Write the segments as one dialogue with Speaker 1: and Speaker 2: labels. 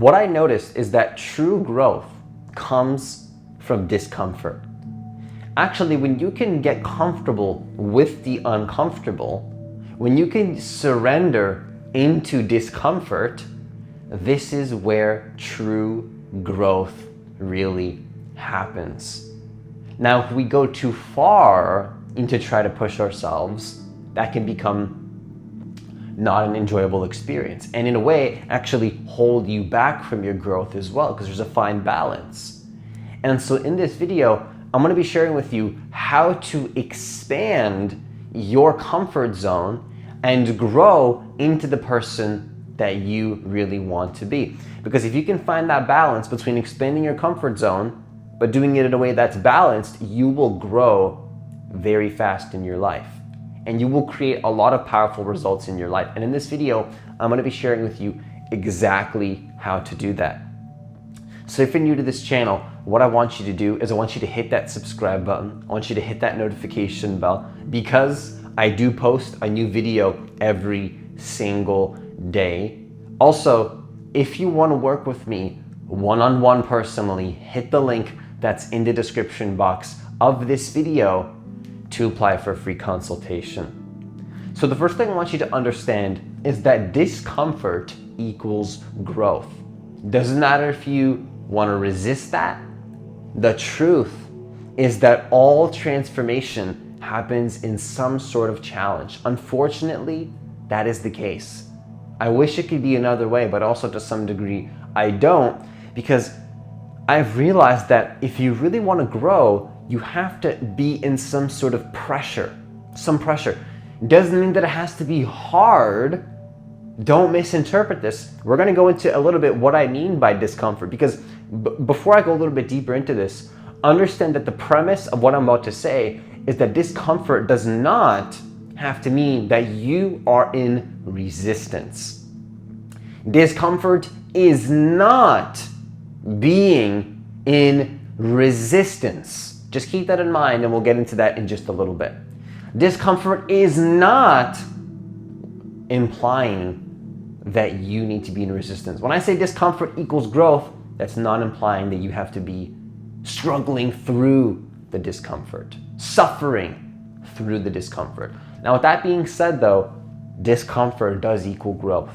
Speaker 1: what I noticed is that true growth comes from discomfort. Actually, when you can get comfortable with the uncomfortable, when you can surrender into discomfort, this is where true growth really happens. Now, if we go too far into try to push ourselves, that can become not an enjoyable experience, and in a way actually hold you back from your growth as well, because there's a fine balance. And so in this video, I'm going to be sharing with you how to expand your comfort zone and grow into the person that you really want to be. Because if you can find that balance between expanding your comfort zone but doing it in a way that's balanced, you will grow very fast in your life. And you will create a lot of powerful results in your life. And in this video, I'm going to be sharing with you exactly how to do that. So if you're new to this channel, what I want you to do is I want you to hit that subscribe button. I want you to hit that notification bell, because I do post a new video every single day. Also, if you want to work with me one-on-one personally, hit the link that's in the description box of this video to apply for a free consultation. So the first thing I want you to understand is that discomfort equals growth. Doesn't matter if you want to resist that. The truth is that all transformation happens in some sort of challenge. Unfortunately, that is the case. I wish it could be another way, but also to some degree, I don't, because I've realized that if you really want to grow, you have to be in some sort of pressure, some pressure. Doesn't mean that it has to be hard. Don't misinterpret this. We're going to go into a little bit what I mean by discomfort, because before I go a little bit deeper into this, understand that the premise of what I'm about to say is that discomfort does not have to mean that you are in resistance. Discomfort is not being in resistance. Just keep that in mind, and we'll get into that in just a little bit. Discomfort is not implying that you need to be in resistance. When I say discomfort equals growth, that's not implying that you have to be struggling through the discomfort, suffering through the discomfort. Now, with that being said though, discomfort does equal growth.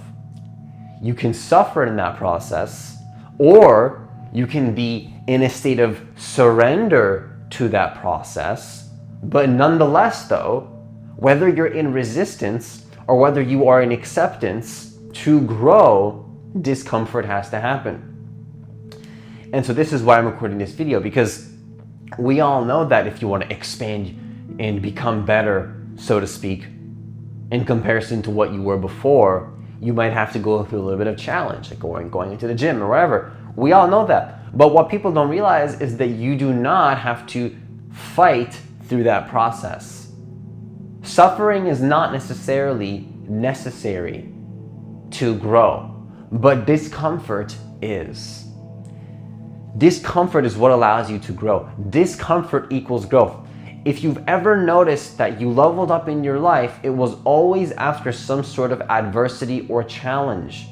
Speaker 1: You can suffer in that process, or you can be in a state of surrender to that process. But nonetheless though, whether you're in resistance or whether you are in acceptance, to grow, discomfort has to happen. And so this is why I'm recording this video, because we all know that if you want to expand and become better, so to speak, in comparison to what you were before, you might have to go through a little bit of challenge, like going into the gym or wherever. We all know that. But what people don't realize is that you do not have to fight through that process. Suffering is not necessarily necessary to grow, but discomfort is. Discomfort is what allows you to grow. Discomfort equals growth. If you've ever noticed that you leveled up in your life, it was always after some sort of adversity or challenge.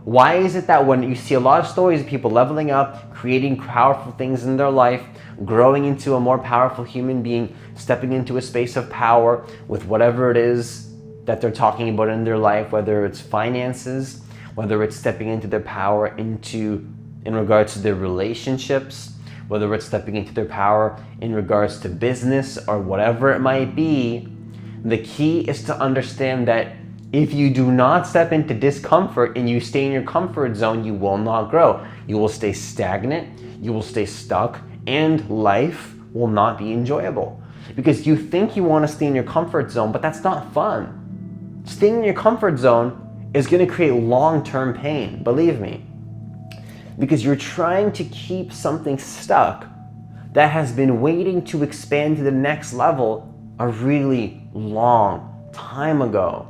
Speaker 1: Why is it that when you see a lot of stories of people leveling up, creating powerful things in their life, growing into a more powerful human being, stepping into a space of power with whatever it is that they're talking about in their life, whether it's finances, whether it's stepping into their power in regards to their relationships, whether it's stepping into their power in regards to business or whatever it might be, the key is to understand that if you do not step into discomfort and you stay in your comfort zone, you will not grow. You will stay stagnant, you will stay stuck, and life will not be enjoyable. Because you think you want to stay in your comfort zone, but that's not fun. Staying in your comfort zone is going to create long-term pain, believe me. Because you're trying to keep something stuck that has been waiting to expand to the next level a really long time ago.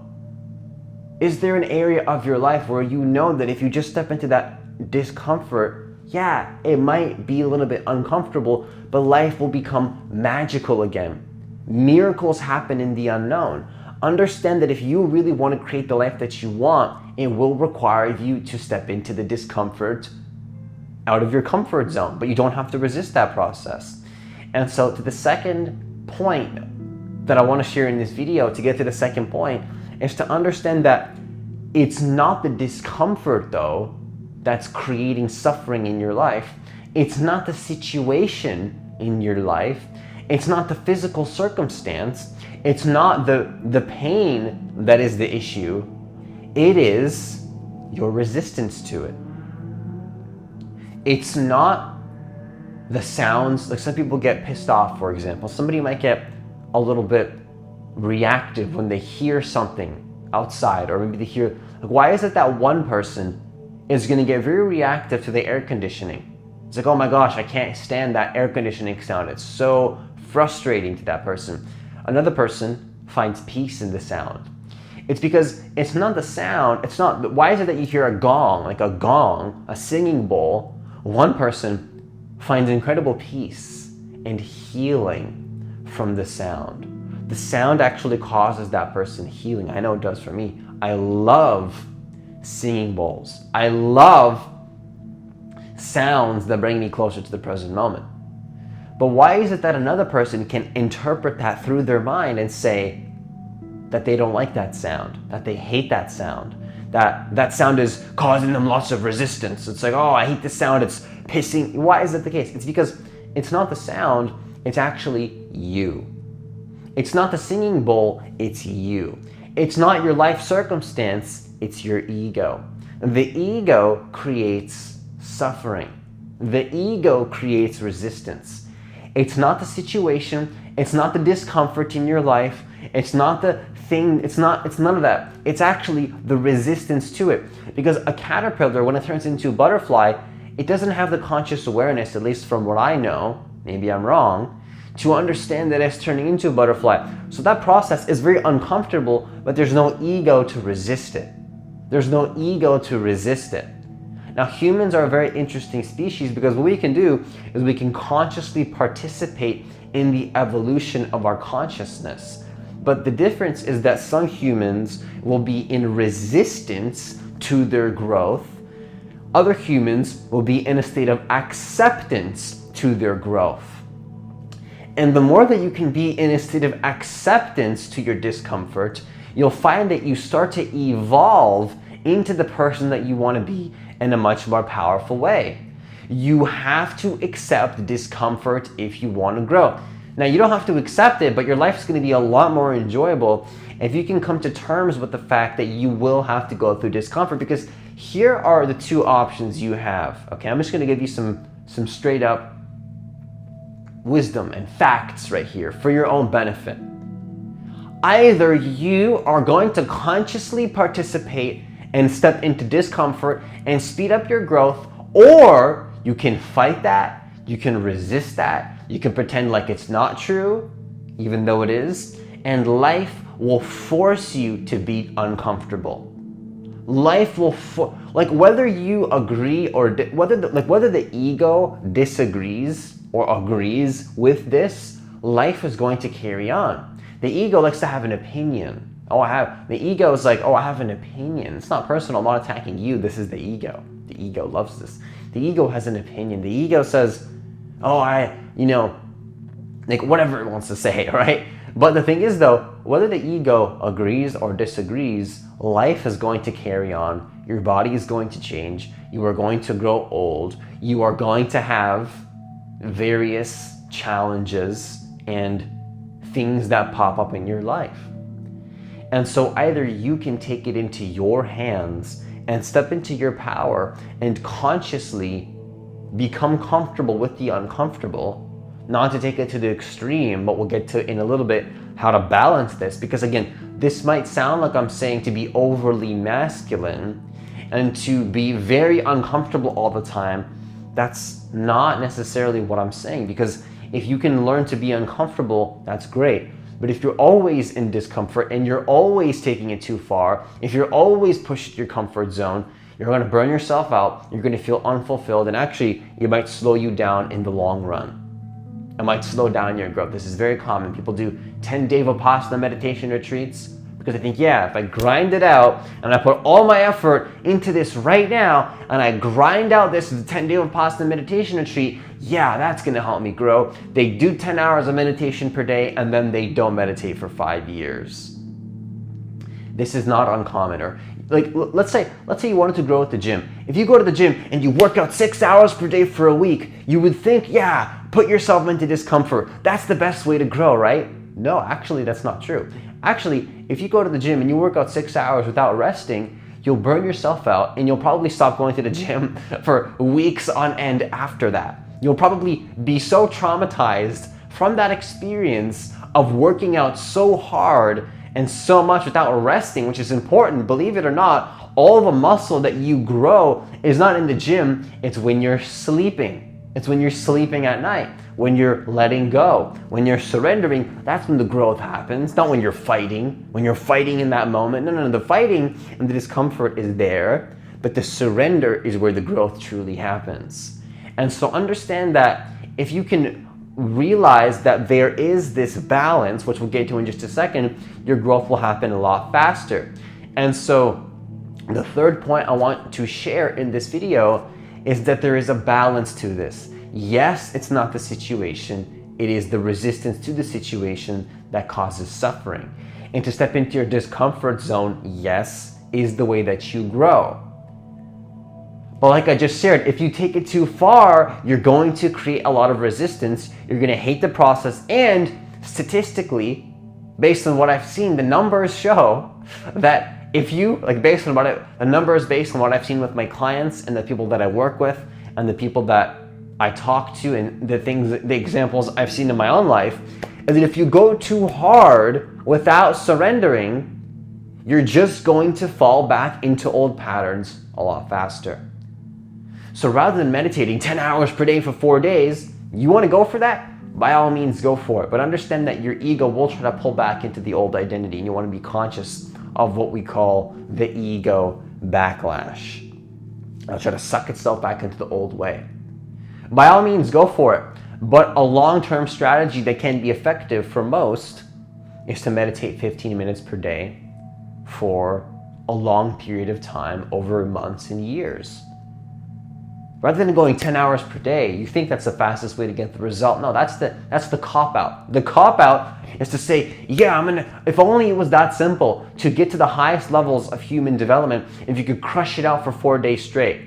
Speaker 1: Is there an area of your life where you know that if you just step into that discomfort, yeah, it might be a little bit uncomfortable, but life will become magical again. Miracles happen in the unknown. Understand that if you really want to create the life that you want it will require you to step into the discomfort out of your comfort zone, but you don't have to resist that process. And so to the second point that I want to share in this video, to get to the second point, is to understand that it's not the discomfort though that's creating suffering in your life. It's not the situation in your life. It's not the physical circumstance. It's not the pain that is the issue. It is your resistance to it. It's not the sounds. Like some people get pissed off, for example. Somebody might get a little bit reactive when they hear something outside, or maybe they hear, like, why is it that one person is going to get very reactive to the air conditioning? It's like, oh my gosh, I can't stand that air conditioning sound. It's so frustrating to that person. Another person finds peace in the sound. It's because it's not the sound. It's not, why is it that you hear a gong, like a gong, a singing bowl? One person finds incredible peace and healing from the sound. The sound actually causes that person healing. I know it does for me. I love singing bowls. I love sounds that bring me closer to the present moment. But why is it that another person can interpret that through their mind and say that they don't like that sound, that they hate that sound, that sound is causing them lots of resistance? It's like, oh, I hate this sound, it's pissing. Why is that the case? It's because it's not the sound, it's actually you. It's not the singing bowl, it's you. It's not your life circumstance, it's your ego. The ego creates suffering. The ego creates resistance. It's not the situation, it's not the discomfort in your life, it's not the thing, it's none of that. It's actually the resistance to it. Because a caterpillar, when it turns into a butterfly, it doesn't have the conscious awareness, at least from what I know, maybe I'm wrong, to understand that it's turning into a butterfly. So that process is very uncomfortable, but there's no ego to resist it. There's no ego to resist it. Now, humans are a very interesting species because what we can do is we can consciously participate in the evolution of our consciousness. But the difference is that some humans will be in resistance to their growth. Other humans will be in a state of acceptance to their growth. And the more that you can be in a state of acceptance to your discomfort, you'll find that you start to evolve into the person that you want to be in a much more powerful way. You have to accept discomfort if you want to grow. Now, you don't have to accept it, but your life is going to be a lot more enjoyable if you can come to terms with the fact that you will have to go through discomfort, because here are the two options you have. Okay, I'm just going to give you some straight up wisdom and facts right here for your own benefit. Either you are going to consciously participate and step into discomfort and speed up your growth, or you can fight that, you can resist that, you can pretend like it's not true, even though it is, and life will force you to be uncomfortable. Life will, whether you agree or whether the ego disagrees or agrees with this, life is going to carry on. The ego likes to have an opinion. The ego is like, I have an opinion. It's not personal, I'm not attacking you, this is the ego. The ego loves this. The ego has an opinion. The ego says, whatever it wants to say, right? But the thing is though, whether the ego agrees or disagrees, life is going to carry on. Your body is going to change. You are going to grow old. You are going to have various challenges and things that pop up in your life. And so either you can take it into your hands and step into your power and consciously become comfortable with the uncomfortable, not to take it to the extreme, but we'll get to in a little bit how to balance this, because again, this might sound like I'm saying to be overly masculine and to be very uncomfortable all the time. That's not necessarily what I'm saying, because if you can learn to be uncomfortable, that's great. But if you're always in discomfort and you're always taking it too far, if you're always pushed your comfort zone, you're going to burn yourself out, you're going to feel unfulfilled, and actually it might slow you down in the long run. It might slow down your growth. This is very common. People do 10-day Vipassana meditation retreats, Because I think, yeah, if I grind it out and I put all my effort into this right now and I grind out this 10-day Vipassana meditation retreat, yeah, that's going to help me grow. They do 10 hours of meditation per day and then they don't meditate for 5 years. This is not uncommon. Or like, let's say you wanted to grow at the gym. If you go to the gym and you work out 6 hours per day for a week, you would think, yeah, put yourself into discomfort. That's the best way to grow, right? No, actually, that's not true. Actually, if you go to the gym and you work out 6 hours without resting, you'll burn yourself out and you'll probably stop going to the gym for weeks on end after that. You'll probably be so traumatized from that experience of working out so hard and so much without resting, which is important. Believe it or not, all the muscle that you grow is not in the gym, it's when you're sleeping. It's when you're sleeping at night, when you're letting go, when you're surrendering. That's when the growth happens, not when you're fighting. When you're fighting in that moment. No, the fighting and the discomfort is there, but the surrender is where the growth truly happens. And so understand that if you can realize that there is this balance, which we'll get to in just a second, your growth will happen a lot faster. And so the third point I want to share in this video is that there is a balance to this. Yes, it's not the situation, it is the resistance to the situation that causes suffering. And to step into your discomfort zone, yes, is the way that you grow. But like I just shared, if you take it too far, you're going to create a lot of resistance, you're gonna hate the process, and statistically, based on what I've seen, the numbers show that if you, based on the numbers based on what I've seen with my clients and the people that I work with and the people that I talk to and the examples I've seen in my own life, is that if you go too hard without surrendering, you're just going to fall back into old patterns a lot faster. So rather than meditating 10 hours per day for 4 days, you want to go for that? By all means, go for it. But understand that your ego will try to pull back into the old identity, and you want to be conscious of what we call the ego backlash. It'll try to suck itself back into the old way. By all means, go for it. But a long-term strategy that can be effective for most is to meditate 15 minutes per day for a long period of time over months and years. Rather than going 10 hours per day, you think that's the fastest way to get the result. No, that's the cop-out. The cop-out is to say, yeah, if only it was that simple to get to the highest levels of human development, if you could crush it out for 4 days straight.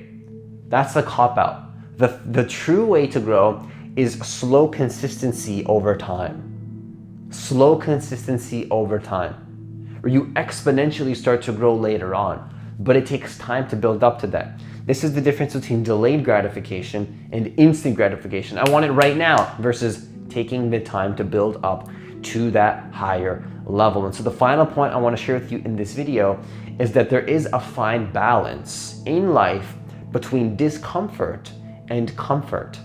Speaker 1: That's the cop-out. The true way to grow is slow consistency over time. Slow consistency over time. Where you exponentially start to grow later on, but it takes time to build up to that. This is the difference between delayed gratification and instant gratification. I want it right now versus taking the time to build up to that higher level. And so the final point I want to share with you in this video is that there is a fine balance in life between discomfort and comfort.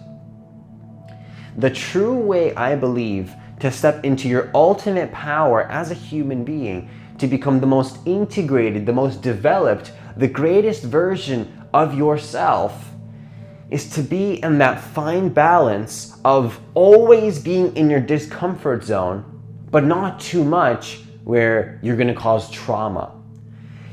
Speaker 1: The true way, I believe, to step into your ultimate power as a human being, to become the most integrated, the most developed, the greatest version of yourself, is to be in that fine balance of always being in your discomfort zone, but not too much where you're going to cause trauma.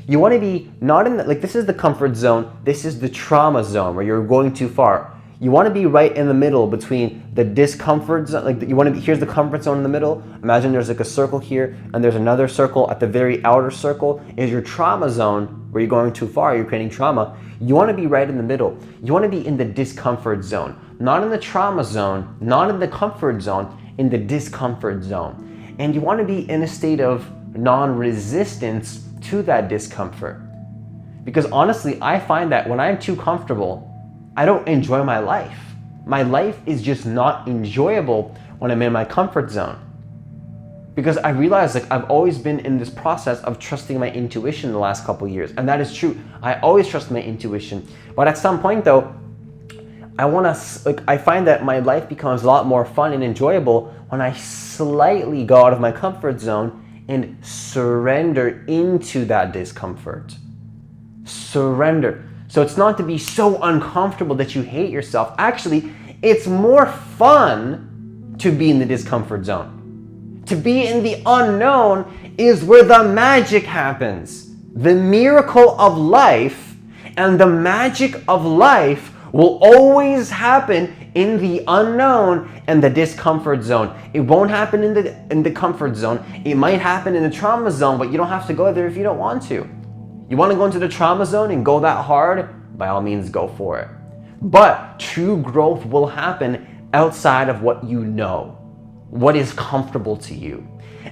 Speaker 1: You want to be not in this is the comfort zone, this is the trauma zone where you're going too far. You want to be right in the middle between the discomfort zone, here's the comfort zone in the middle. Imagine there's a circle here and there's another circle at the very outer circle is your trauma zone where you're going too far, you're creating trauma. You want to be right in the middle. You want to be in the discomfort zone, not in the trauma zone, not in the comfort zone, in the discomfort zone. And you want to be in a state of non-resistance to that discomfort. Because honestly, I find that when I'm too comfortable, I don't enjoy my life. My life is just not enjoyable when I'm in my comfort zone. Because I realize I've always been in this process of trusting my intuition the last couple of years. And that is true. I always trust my intuition. But at some point though, I find that my life becomes a lot more fun and enjoyable when I slightly go out of my comfort zone and surrender into that discomfort. Surrender. So it's not to be so uncomfortable that you hate yourself. Actually, it's more fun to be in the discomfort zone. To be in the unknown is where the magic happens. The miracle of life and the magic of life will always happen in the unknown and the discomfort zone. It won't happen in the comfort zone. It might happen in the trauma zone, but you don't have to go there if you don't want to. You want to go into the trauma zone and go that hard? By all means, go for it. But true growth will happen outside of what you know, what is comfortable to you.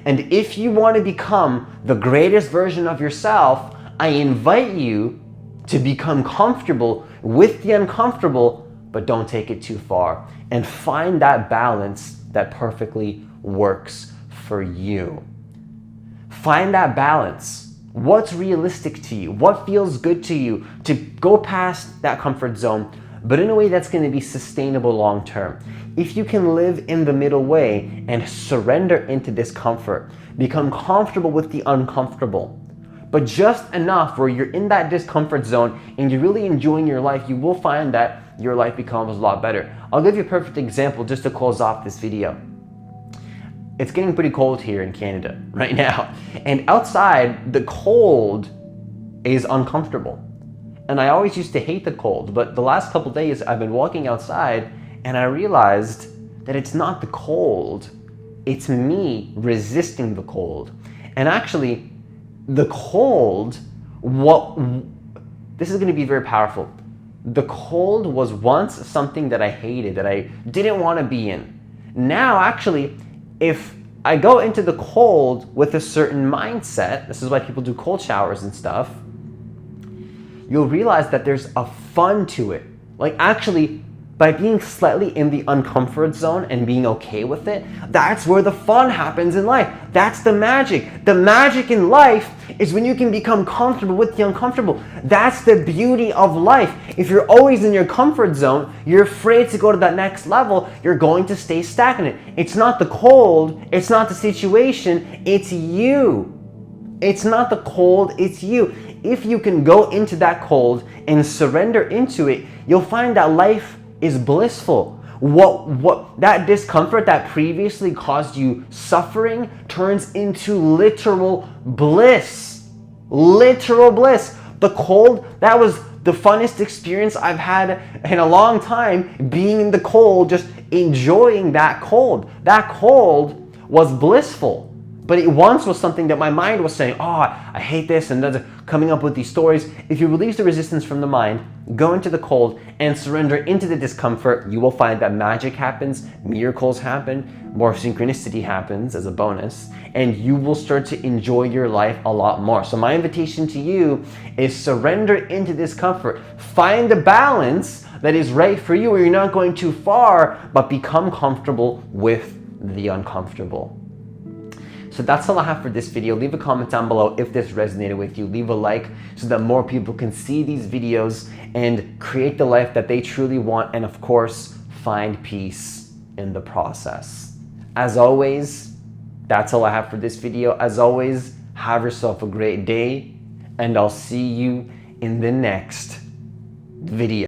Speaker 1: And if you want to become the greatest version of yourself, I invite you to become comfortable with the uncomfortable, but don't take it too far. And find that balance that perfectly works for you. Find that balance. What's realistic to you? What feels good to you to go past that comfort zone, but in a way that's going to be sustainable long term. If you can live in the middle way and surrender into discomfort, become comfortable with the uncomfortable, but just enough where you're in that discomfort zone and you're really enjoying your life, you will find that your life becomes a lot better. I'll give you a perfect example just to close off this video. It's getting pretty cold here in Canada right now, and outside the cold is uncomfortable. And I always used to hate the cold, but the last couple days I've been walking outside and I realized that it's not the cold, it's me resisting the cold. And actually, the cold, this is going to be very powerful. The cold was once something that I hated, that I didn't want to be in. Now, actually, if I go into the cold with a certain mindset, this is why people do cold showers and stuff, you'll realize that there's a fun to it. Like actually, by being slightly in the uncomfort zone and being okay with it, that's where the fun happens in life. That's the magic. The magic in life is when you can become comfortable with the uncomfortable. That's the beauty of life. If you're always in your comfort zone, you're afraid to go to that next level, you're going to stay stagnant. It's not the cold, it's not the situation, it's you. It's not the cold, it's you. If you can go into that cold and surrender into it, you'll find that life is blissful. What that discomfort that previously caused you suffering turns into literal bliss. Literal bliss. The cold, that was the funnest experience I've had in a long time, being in the cold, just enjoying that cold. That cold was blissful. But it once was something that my mind was saying, oh, I hate this, and that's coming up with these stories. If you release the resistance from the mind, go into the cold, and surrender into the discomfort, you will find that magic happens, miracles happen, more synchronicity happens as a bonus, and you will start to enjoy your life a lot more. So my invitation to you is surrender into discomfort. Find a balance that is right for you, where you're not going too far, but become comfortable with the uncomfortable. So that's all I have for this video. Leave a comment down below if this resonated with you. Leave a like so that more people can see these videos and create the life that they truly want, and of course, find peace in the process. As always, that's all I have for this video. As always, have yourself a great day, and I'll see you in the next video.